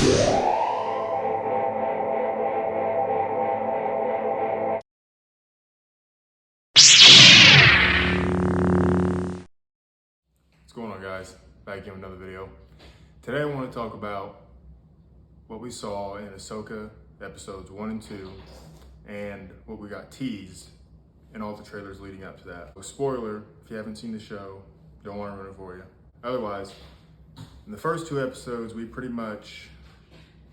What's going on, guys? Back again with another video. Today I want to talk about what we saw in Ahsoka episodes 1 and 2 and what we got teased in all the trailers leading up to that. Spoiler, if you haven't seen the show, don't want to ruin it for you. Otherwise, in the first 2 episodes, we pretty much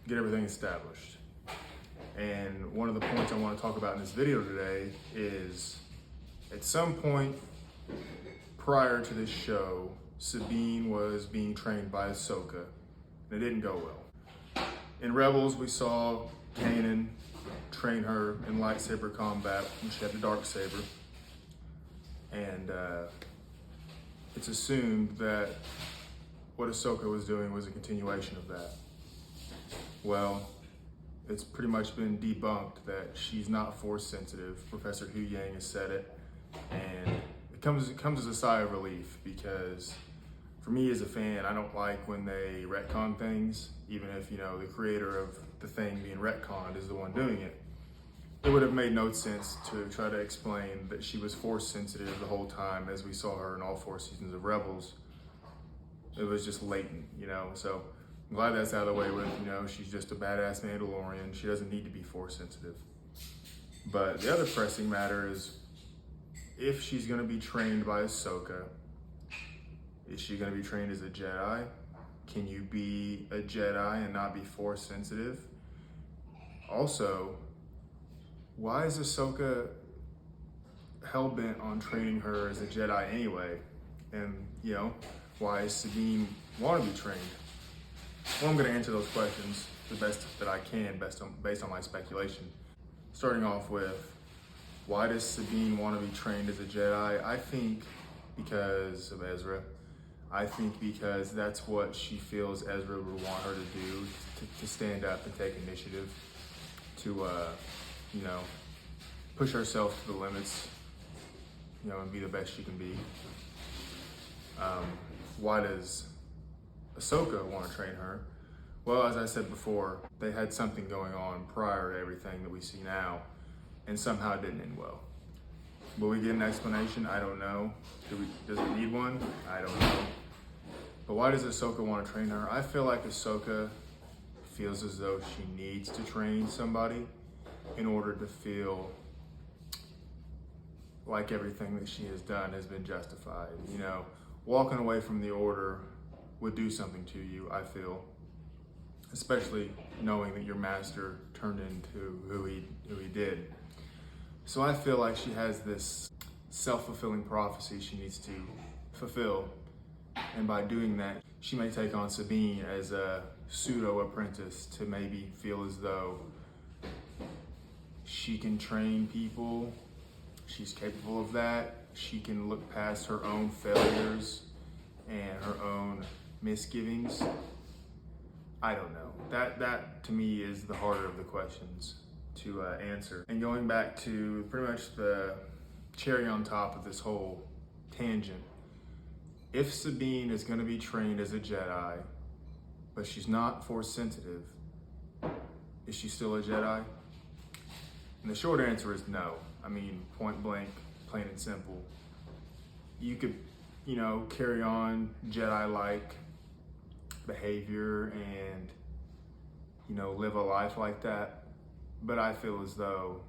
get everything established. And one of the points I want to talk about in this video today is at some point prior to this show, Sabine was being trained by Ahsoka, and it didn't go well. In Rebels, we saw Kanan train her in lightsaber combat when she had the dark saber, and it's assumed that what Ahsoka was doing was a continuation of that. Well, it's pretty much been debunked that she's not force sensitive. Professor Hu Yang has said it, and it comes as a sigh of relief, because for me as a fan, I don't like when they retcon things, even if, you know, the creator of the thing being retconned is the one doing it. It would have made no sense to try to explain that she was force sensitive the whole time, as we saw her in all 4 seasons of Rebels. It was just latent, you know, so I'm glad that's out of the way with, you know, she's just a badass Mandalorian. She doesn't need to be force sensitive. But the other pressing matter is, if she's going to be trained by Ahsoka, is she going to be trained as a Jedi? Can you be a Jedi and not be force sensitive? Also, why is Ahsoka hell-bent on training her as a Jedi anyway? And, you know, why does Sabine want to be trained? Well, I'm going to answer those questions the best that I can, based on my speculation. Starting off with, why does Sabine want to be trained as a Jedi? I think because of Ezra. I think because that's what she feels Ezra would want her to do, to stand up and take initiative, to, you know, push herself to the limits, you know, and be the best she can be. Why does Ahsoka want to train her? Well, as I said before, they had something going on prior to everything that we see now, and somehow it didn't end well. Will we get an explanation? I don't know. Does it need one? I don't know. But why does Ahsoka want to train her? I feel like Ahsoka feels as though she needs to train somebody in order to feel like everything that she has done has been justified. You know, walking away from the Order would do something to you, I feel, especially knowing that your master turned into who he did. So I feel like she has this self-fulfilling prophecy she needs to fulfill, and by doing that, she may take on Sabine as a pseudo-apprentice to maybe feel as though she can train people, she's capable of that, she can look past her own failures and her own misgivings. I don't know. That to me is the harder of the questions to answer. And going back to pretty much the cherry on top of this whole tangent, if Sabine is going to be trained as a Jedi, but she's not force sensitive, is she still a Jedi? And the short answer is no. I mean, point blank, plain and simple. You could, you know, carry on Jedi-like behavior and, you know, live a life like that, but I feel as though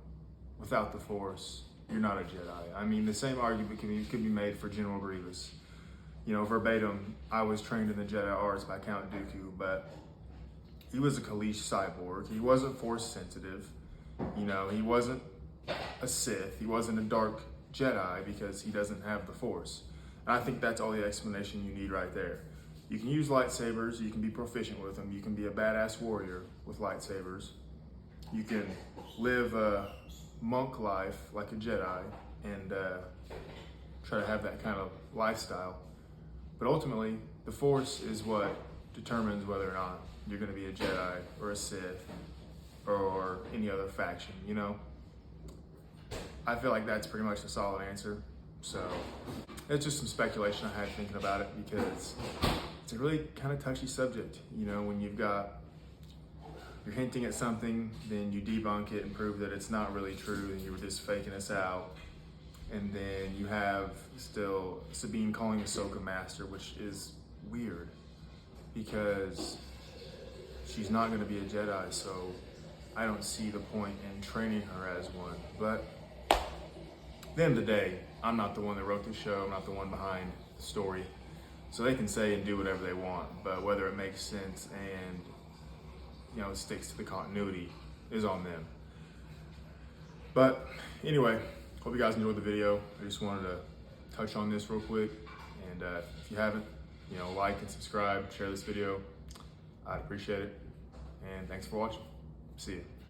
without the Force, you're not a Jedi. I mean, the same argument could be made for General Grievous. You know, verbatim, I was trained in the Jedi arts by Count Dooku, but he was a Kaleesh cyborg. He wasn't force sensitive. You know, he wasn't a Sith. He wasn't a dark Jedi because he doesn't have the Force. And I think that's all the explanation you need right there. You can use lightsabers, you can be proficient with them, you can be a badass warrior with lightsabers. You can live a monk life like a Jedi and try to have that kind of lifestyle. But ultimately, the Force is what determines whether or not you're going to be a Jedi or a Sith or any other faction, you know? I feel like that's pretty much a solid answer. So it's just some speculation I had thinking about it, because it's a really kind of touchy subject, you know, when you've got you're hinting at something, then you debunk it and prove that it's not really true and you were just faking us out. And then you have still Sabine calling Ahsoka master, which is weird because she's not going to be a Jedi, so I don't see the point in training her as one. But at the end of the day, I'm not the one that wrote the show, I'm not the one behind the story. So they can say and do whatever they want, but whether it makes sense and it sticks to the continuity is on them. But anyway, hope you guys enjoyed the video. I just wanted to touch on this real quick. And if you haven't, like and subscribe, share this video. I'd appreciate it. And thanks for watching. See you.